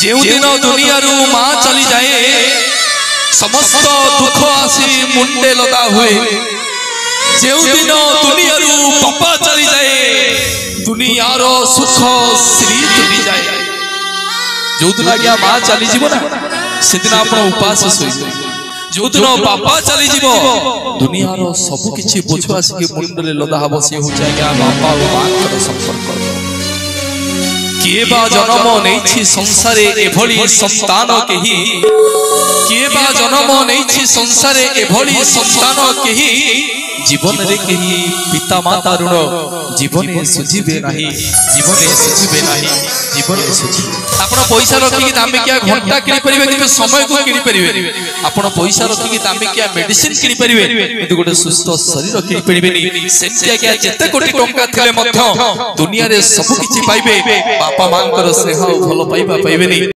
जो दिन दुनिया रू माँ चली जाए समस्त दुख आसी मुंडे लदा हुए। जो दिन दुनिया रू पापा चली जाए दुनियार सुख श्री तुली जाए। जो दिन आज्ञा माँ चली जीव ना से दिन आप उपास शोइबे। जो दिन बापा चली जीव दुनियार सब किछि बोझ आसिक मुंडे लदा हब से होचे आज्ञा बापा और माँ कर संपर्क। किए बा जन्म नहीं संसारे एभली संतान केही किए बा जन्म नहीं संसारे एभली संतान केही जीवन रे केही पिता माता ऋण जीवन सुझिबे नाही जीवन सुझिबे नाही जीवन सुझि। आपण पैसा रखी दामिकिया घंटा किनि परिबे कि समय को किनि परिबे। आपण पैसा रखी दामिकिया मेडिसिन किनि परिबे किंतु गोटे सुस्थ शरीर किनि परिबेनी। सेतिया क्या जते कोटी टंका थिले मध्य दुनिया रे सब किछि पाइबे बापा मांकर स्नेह भलो पाइबा पाइबेनी।